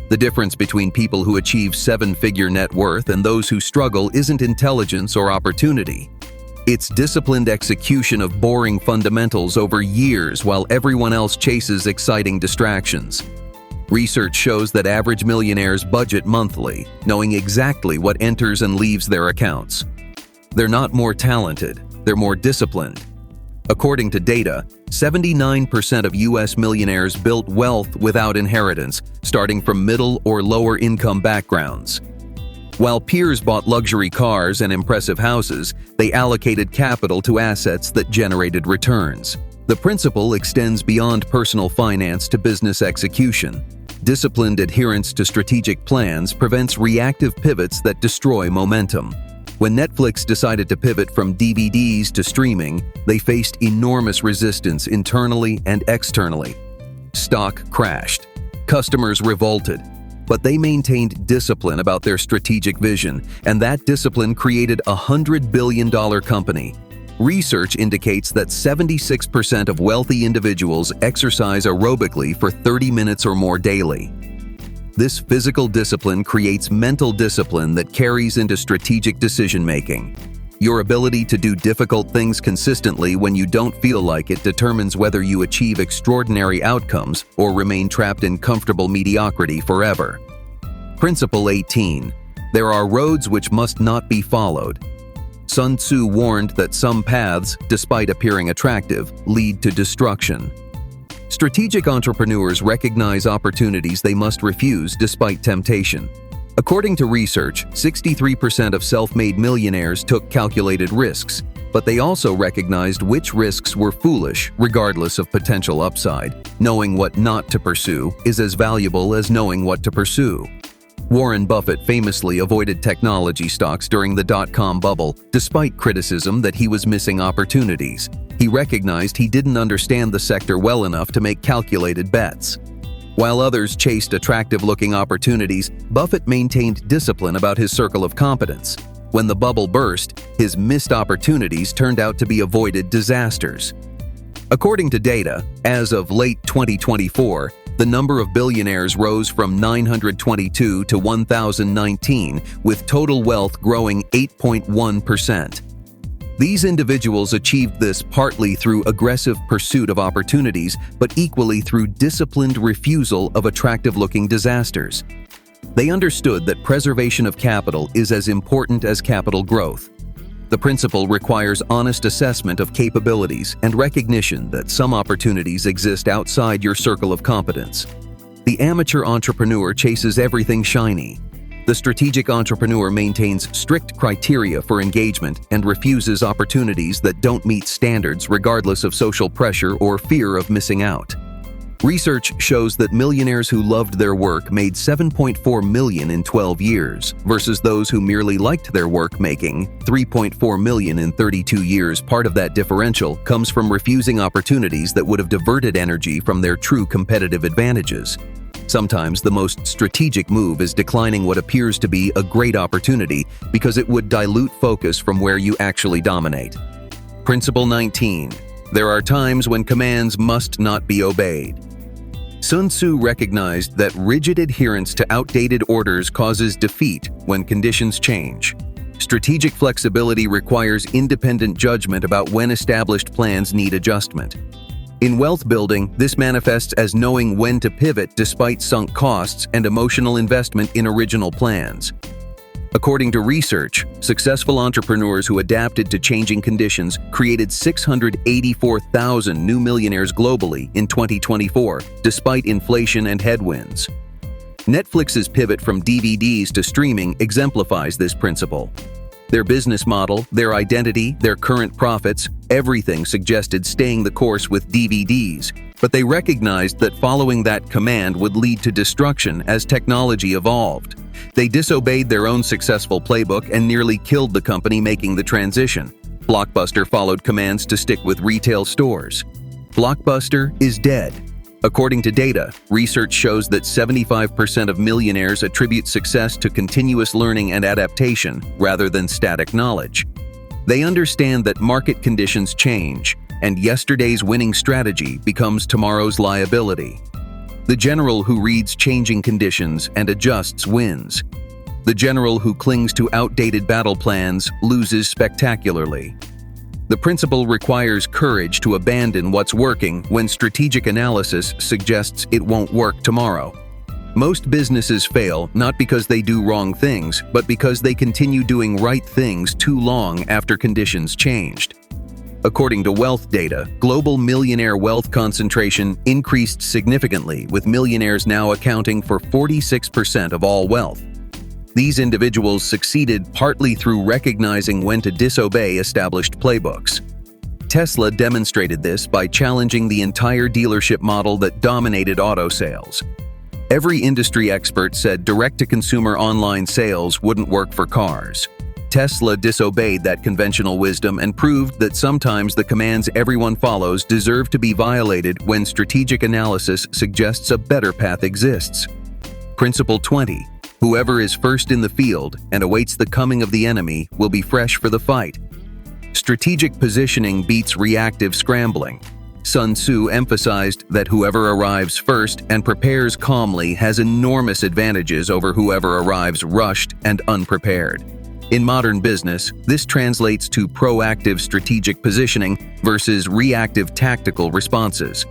The difference between people who achieve seven-figure net worth and those who struggle isn't intelligence or opportunity. It's disciplined execution of boring fundamentals over years while everyone else chases exciting distractions. Research shows that average millionaires budget monthly, knowing exactly what enters and leaves their accounts. They're not more talented, they're more disciplined. According to data, 79% of U.S. millionaires built wealth without inheritance, starting from middle or lower income backgrounds. While peers bought luxury cars and impressive houses, they allocated capital to assets that generated returns. The principle extends beyond personal finance to business execution. Disciplined adherence to strategic plans prevents reactive pivots that destroy momentum. When Netflix decided to pivot from DVDs to streaming, they faced enormous resistance internally and externally. Stock crashed. Customers revolted. But they maintained discipline about their strategic vision, and that discipline created a $100 billion company. Research indicates that 76% of wealthy individuals exercise aerobically for 30 minutes or more daily. This physical discipline creates mental discipline that carries into strategic decision-making. Your ability to do difficult things consistently when you don't feel like it determines whether you achieve extraordinary outcomes or remain trapped in comfortable mediocrity forever. Principle 18. There are roads which must not be followed. Sun Tzu warned that some paths, despite appearing attractive, lead to destruction. Strategic entrepreneurs recognize opportunities they must refuse despite temptation. According to research, 63% of self-made millionaires took calculated risks, but they also recognized which risks were foolish, regardless of potential upside. Knowing what not to pursue is as valuable as knowing what to pursue. Warren Buffett famously avoided technology stocks during the dot-com bubble, despite criticism that he was missing opportunities. He recognized he didn't understand the sector well enough to make calculated bets. While others chased attractive-looking opportunities, Buffett maintained discipline about his circle of competence. When the bubble burst, his missed opportunities turned out to be avoided disasters. According to data, as of late 2024, the number of billionaires rose from 922 to 1,019, with total wealth growing 8.1%. These individuals achieved this partly through aggressive pursuit of opportunities, but equally through disciplined refusal of attractive-looking disasters. They understood that preservation of capital is as important as capital growth. The principle requires honest assessment of capabilities and recognition that some opportunities exist outside your circle of competence. The amateur entrepreneur chases everything shiny. The strategic entrepreneur maintains strict criteria for engagement and refuses opportunities that don't meet standards regardless of social pressure or fear of missing out. Research shows that millionaires who loved their work made $7.4 million in 12 years, versus those who merely liked their work making $3.4 million in 32 years. Part of that differential comes from refusing opportunities that would have diverted energy from their true competitive advantages. Sometimes the most strategic move is declining what appears to be a great opportunity because it would dilute focus from where you actually dominate. Principle 19. There are times when commands must not be obeyed. Sun Tzu recognized that rigid adherence to outdated orders causes defeat when conditions change. Strategic flexibility requires independent judgment about when established plans need adjustment. In wealth building, this manifests as knowing when to pivot despite sunk costs and emotional investment in original plans. According to research, successful entrepreneurs who adapted to changing conditions created 684,000 new millionaires globally in 2024, despite inflation and headwinds. Netflix's pivot from DVDs to streaming exemplifies this principle. Their business model, their identity, their current profits, everything suggested staying the course with DVDs, but they recognized that following that command would lead to destruction as technology evolved. They disobeyed their own successful playbook and nearly killed the company making the transition. Blockbuster followed commands to stick with retail stores. Blockbuster is dead. According to data, research shows that 75% of millionaires attribute success to continuous learning and adaptation rather than static knowledge. They understand that market conditions change, and yesterday's winning strategy becomes tomorrow's liability. The general who reads changing conditions and adjusts wins. The general who clings to outdated battle plans loses spectacularly. The principle requires courage to abandon what's working when strategic analysis suggests it won't work tomorrow. Most businesses fail not because they do wrong things, but because they continue doing right things too long after conditions changed. According to wealth data, global millionaire wealth concentration increased significantly, with millionaires now accounting for 46% of all wealth. These individuals succeeded partly through recognizing when to disobey established playbooks. Tesla demonstrated this by challenging the entire dealership model that dominated auto sales. Every industry expert said direct-to-consumer online sales wouldn't work for cars. Tesla disobeyed that conventional wisdom and proved that sometimes the commands everyone follows deserve to be violated when strategic analysis suggests a better path exists. Principle 20. Whoever is first in the field and awaits the coming of the enemy will be fresh for the fight. Strategic positioning beats reactive scrambling. Sun Tzu emphasized that whoever arrives first and prepares calmly has enormous advantages over whoever arrives rushed and unprepared. In modern business, this translates to proactive strategic positioning versus reactive tactical responses.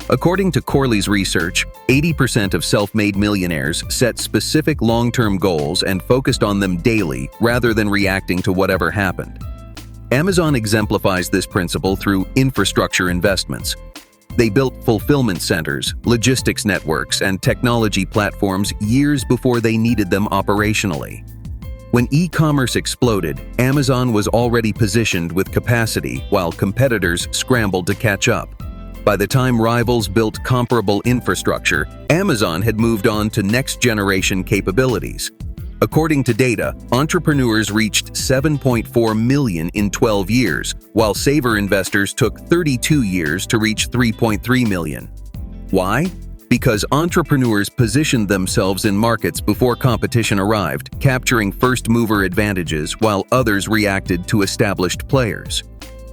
According to Corley's research, 80% of self-made millionaires set specific long-term goals and focused on them daily rather than reacting to whatever happened. Amazon exemplifies this principle through infrastructure investments. They built fulfillment centers, logistics networks, and technology platforms years before they needed them operationally. When e-commerce exploded, Amazon was already positioned with capacity while competitors scrambled to catch up. By the time rivals built comparable infrastructure, Amazon had moved on to next-generation capabilities. According to data, entrepreneurs reached 7.4 million in 12 years, while saver investors took 32 years to reach 3.3 million. Why? Because entrepreneurs positioned themselves in markets before competition arrived, capturing first-mover advantages while others reacted to established players.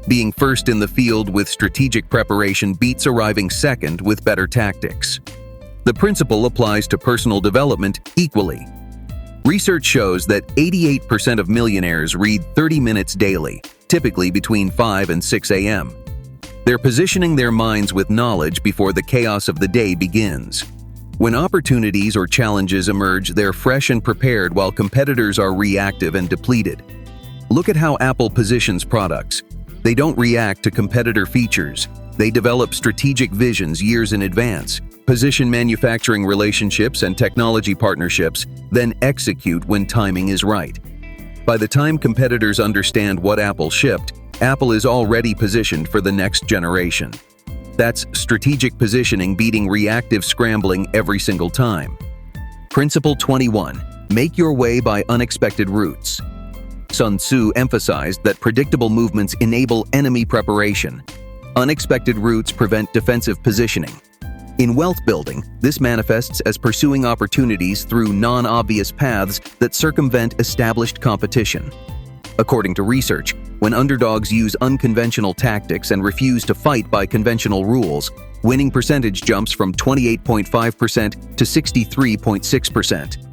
Being first in the field with strategic preparation beats arriving second with better tactics. The principle applies to personal development equally. Research shows that 88% of millionaires read 30 minutes daily, typically between 5 and 6 a.m. They're positioning their minds with knowledge before the chaos of the day begins. When opportunities or challenges emerge, they're fresh and prepared while competitors are reactive and depleted. Look at how Apple positions products. They don't react to competitor features. They develop strategic visions years in advance, position manufacturing relationships and technology partnerships, then execute when timing is right. By the time competitors understand what Apple shipped, Apple is already positioned for the next generation. That's strategic positioning beating reactive scrambling every single time. Principle 21. Make your way by unexpected routes. Sun Tzu emphasized that predictable movements enable enemy preparation. Unexpected routes prevent defensive positioning. In wealth building, this manifests as pursuing opportunities through non-obvious paths that circumvent established competition. According to research, when underdogs use unconventional tactics and refuse to fight by conventional rules, winning percentage jumps from 28.5% to 63.6%.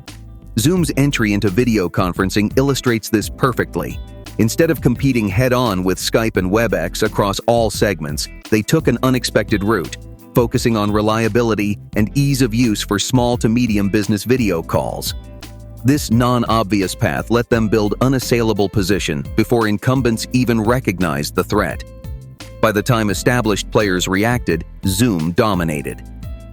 Zoom's entry into video conferencing illustrates this perfectly. Instead of competing head-on with Skype and WebEx across all segments, they took an unexpected route, focusing on reliability and ease of use for small to medium business video calls. This non-obvious path let them build unassailable position before incumbents even recognized the threat. By the time established players reacted, Zoom dominated.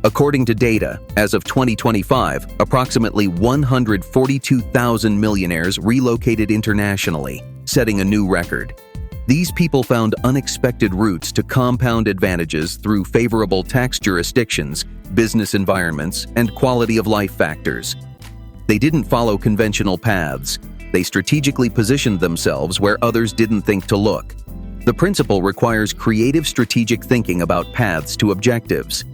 According to data, as of 2025, approximately 142,000 millionaires relocated internationally, setting a new record. These people found unexpected routes to compound advantages through favorable tax jurisdictions, business environments, and quality of life factors. They didn't follow conventional paths. They strategically positioned themselves where others didn't think to look. The principle requires creative strategic thinking about paths to objectives.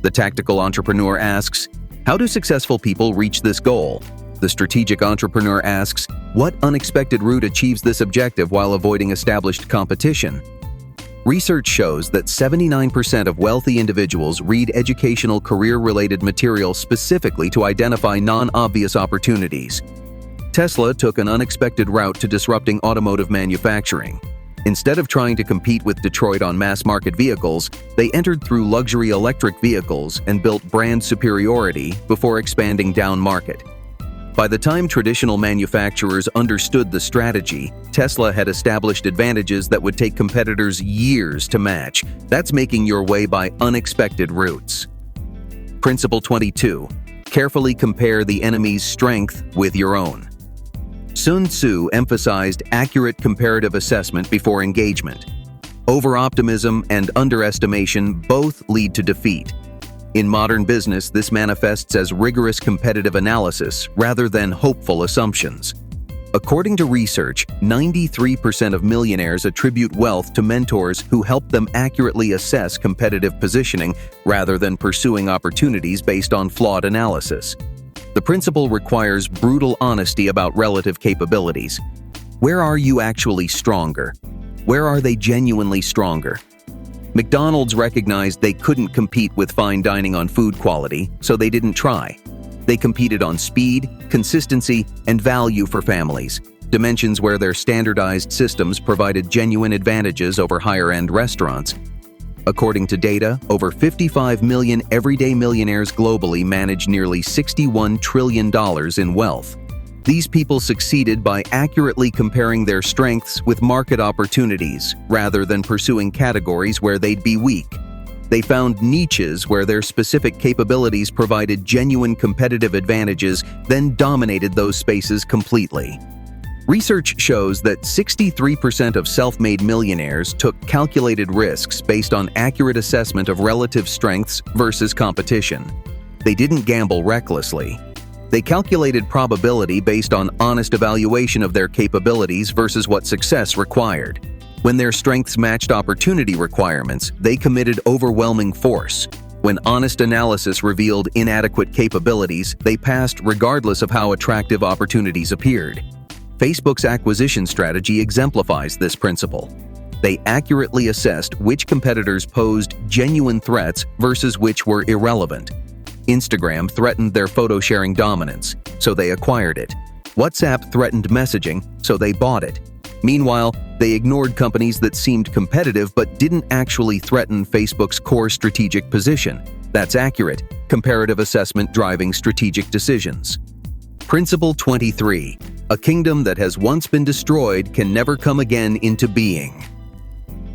The tactical entrepreneur asks, how do successful people reach this goal? The strategic entrepreneur asks, what unexpected route achieves this objective while avoiding established competition? Research shows that 79% of wealthy individuals read educational career-related material specifically to identify non-obvious opportunities. Tesla took an unexpected route to disrupting automotive manufacturing. Instead of trying to compete with Detroit on mass-market vehicles, they entered through luxury electric vehicles and built brand superiority before expanding down-market. By the time traditional manufacturers understood the strategy, Tesla had established advantages that would take competitors years to match. That's making your way by unexpected routes. Principle 22. Carefully compare the enemy's strength with your own. Sun Tzu emphasized accurate comparative assessment before engagement. Over-optimism and underestimation both lead to defeat. In modern business, this manifests as rigorous competitive analysis rather than hopeful assumptions. According to research, 93% of millionaires attribute wealth to mentors who help them accurately assess competitive positioning rather than pursuing opportunities based on flawed analysis. The principle requires brutal honesty about relative capabilities. Where are you actually stronger? Where are they genuinely stronger? McDonald's recognized they couldn't compete with fine dining on food quality, so they didn't try. They competed on speed, consistency, and value for families, dimensions where their standardized systems provided genuine advantages over higher-end restaurants. According to data, over 55 million everyday millionaires globally manage nearly $61 trillion in wealth. These people succeeded by accurately comparing their strengths with market opportunities, rather than pursuing categories where they'd be weak. They found niches where their specific capabilities provided genuine competitive advantages, then dominated those spaces completely. Research shows that 63% of self-made millionaires took calculated risks based on accurate assessment of relative strengths versus competition. They didn't gamble recklessly. They calculated probability based on honest evaluation of their capabilities versus what success required. When their strengths matched opportunity requirements, they committed overwhelming force. When honest analysis revealed inadequate capabilities, they passed regardless of how attractive opportunities appeared. Facebook's acquisition strategy exemplifies this principle. They accurately assessed which competitors posed genuine threats versus which were irrelevant. Instagram threatened their photo-sharing dominance, so they acquired it. WhatsApp threatened messaging, so they bought it. Meanwhile, they ignored companies that seemed competitive but didn't actually threaten Facebook's core strategic position. That's accurate, comparative assessment driving strategic decisions. Principle 23. A kingdom that has once been destroyed can never come again into being.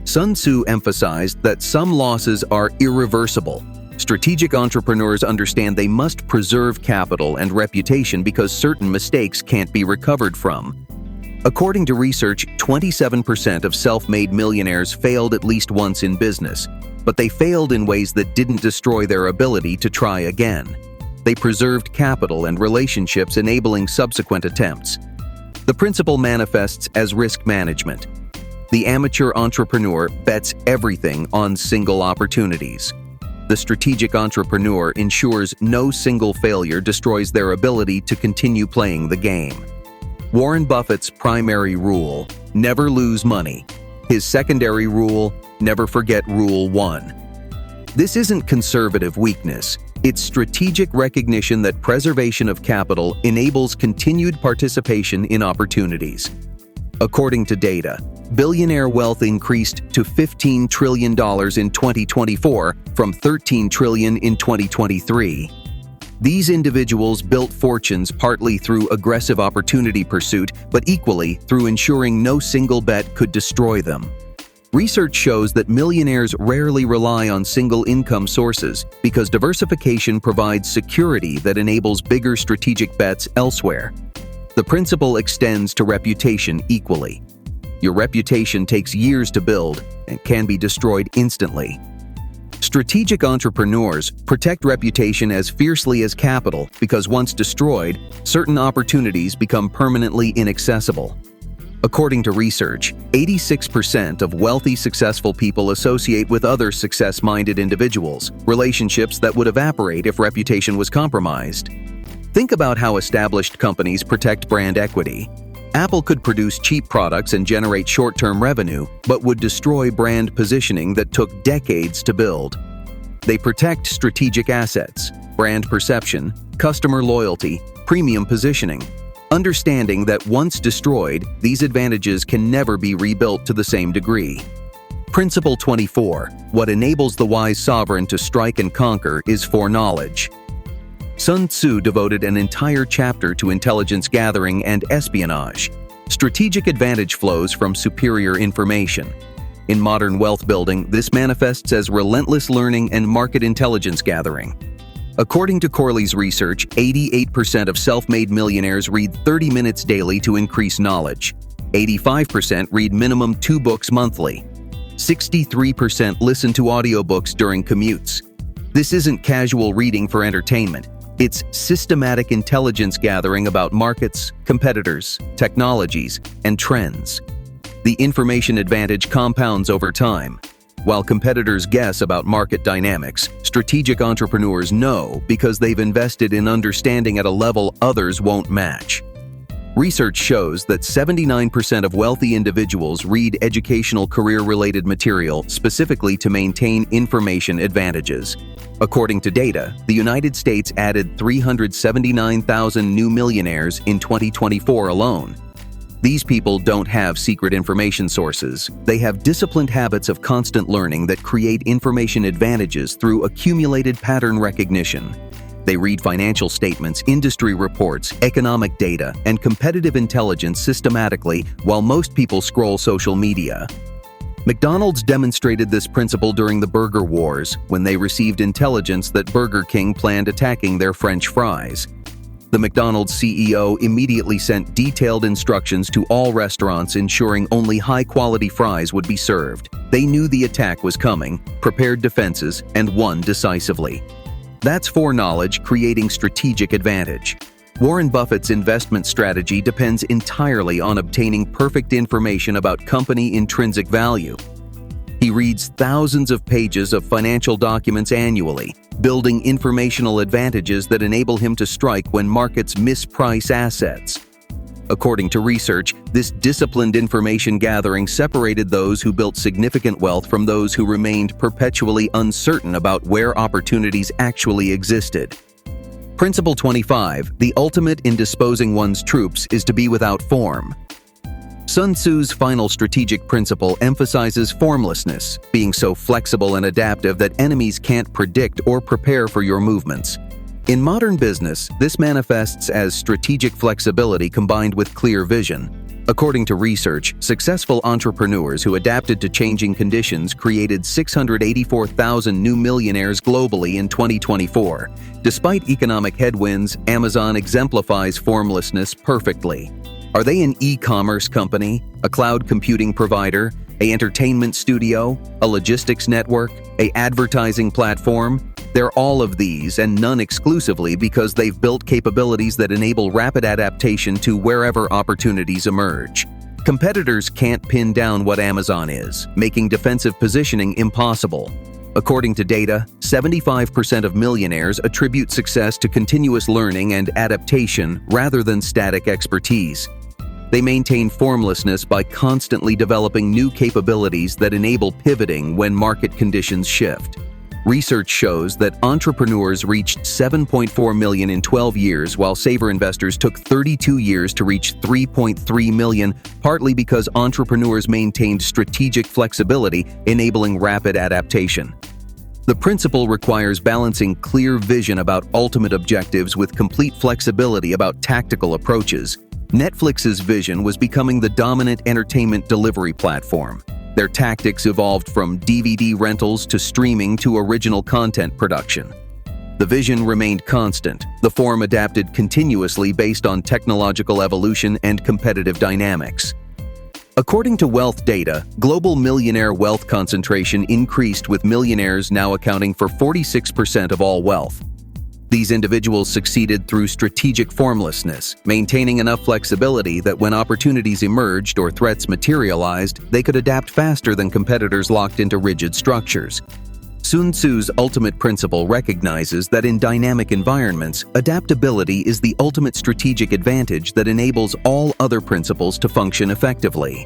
Sun Tzu emphasized that some losses are irreversible. Strategic entrepreneurs understand they must preserve capital and reputation because certain mistakes can't be recovered from. According to research, 27% of self-made millionaires failed at least once in business, but they failed in ways that didn't destroy their ability to try again. They preserved capital and relationships, enabling subsequent attempts. The principle manifests as risk management. The amateur entrepreneur bets everything on single opportunities. The strategic entrepreneur ensures no single failure destroys their ability to continue playing the game. Warren Buffett's primary rule, never lose money. His secondary rule, never forget Rule 1. This isn't conservative weakness. It's strategic recognition that preservation of capital enables continued participation in opportunities. According to data, billionaire wealth increased to $15 trillion in 2024 from $13 trillion in 2023. These individuals built fortunes partly through aggressive opportunity pursuit, but equally through ensuring no single bet could destroy them. Research shows that millionaires rarely rely on single income sources because diversification provides security that enables bigger strategic bets elsewhere. The principle extends to reputation equally. Your reputation takes years to build and can be destroyed instantly. Strategic entrepreneurs protect reputation as fiercely as capital because once destroyed, certain opportunities become permanently inaccessible. According to research, 86% of wealthy, successful people associate with other success-minded individuals, relationships that would evaporate if reputation was compromised. Think about how established companies protect brand equity. Apple could produce cheap products and generate short-term revenue, but would destroy brand positioning that took decades to build. They protect strategic assets, brand perception, customer loyalty, premium positioning, understanding that once destroyed, these advantages can never be rebuilt to the same degree. Principle 24. What enables the wise sovereign to strike and conquer is foreknowledge. Sun Tzu devoted an entire chapter to intelligence gathering and espionage. Strategic advantage flows from superior information. In modern wealth building, this manifests as relentless learning and market intelligence gathering. According to Corley's research, 88% of self-made millionaires read 30 minutes daily to increase knowledge. 85% read minimum 2 books monthly. 63% listen to audiobooks during commutes. This isn't casual reading for entertainment. It's systematic intelligence gathering about markets, competitors, technologies, and trends. The information advantage compounds over time. While competitors guess about market dynamics, strategic entrepreneurs know because they've invested in understanding at a level others won't match. Research shows that 79% of wealthy individuals read educational career-related material specifically to maintain information advantages. According to data, the United States added 379,000 new millionaires in 2024 alone. These people don't have secret information sources. They have disciplined habits of constant learning that create information advantages through accumulated pattern recognition. They read financial statements, industry reports, economic data, and competitive intelligence systematically, while most people scroll social media. McDonald's demonstrated this principle during the Burger Wars, when they received intelligence that Burger King planned attacking their French fries. The McDonald's CEO immediately sent detailed instructions to all restaurants ensuring only high-quality fries would be served. They knew the attack was coming, prepared defenses, and won decisively. That's foreknowledge creating strategic advantage. Warren Buffett's investment strategy depends entirely on obtaining perfect information about company intrinsic value. He reads thousands of pages of financial documents annually, building informational advantages that enable him to strike when markets misprice assets. According to research, this disciplined information gathering separated those who built significant wealth from those who remained perpetually uncertain about where opportunities actually existed. Principle 25, the ultimate in disposing one's troops is to be without form. Sun Tzu's final strategic principle emphasizes formlessness, being so flexible and adaptive that enemies can't predict or prepare for your movements. In modern business, this manifests as strategic flexibility combined with clear vision. According to research, successful entrepreneurs who adapted to changing conditions created 684,000 new millionaires globally in 2024. Despite economic headwinds, Amazon exemplifies formlessness perfectly. Are they an e-commerce company, a cloud computing provider, an entertainment studio, a logistics network, an advertising platform? They're all of these and none exclusively because they've built capabilities that enable rapid adaptation to wherever opportunities emerge. Competitors can't pin down what Amazon is, making defensive positioning impossible. According to data, 75% of millionaires attribute success to continuous learning and adaptation rather than static expertise. They maintain formlessness by constantly developing new capabilities that enable pivoting when market conditions shift. Research shows that entrepreneurs reached 7.4 million in 12 years, while saver investors took 32 years to reach 3.3 million, partly because entrepreneurs maintained strategic flexibility, enabling rapid adaptation. The principle requires balancing clear vision about ultimate objectives with complete flexibility about tactical approaches. Netflix's vision was becoming the dominant entertainment delivery platform. Their tactics evolved from DVD rentals to streaming to original content production. The vision remained constant, the form adapted continuously based on technological evolution and competitive dynamics. According to wealth data, global millionaire wealth concentration increased, with millionaires now accounting for 46% of all wealth. These individuals succeeded through strategic formlessness, maintaining enough flexibility that when opportunities emerged or threats materialized, they could adapt faster than competitors locked into rigid structures. Sun Tzu's ultimate principle recognizes that in dynamic environments, adaptability is the ultimate strategic advantage that enables all other principles to function effectively.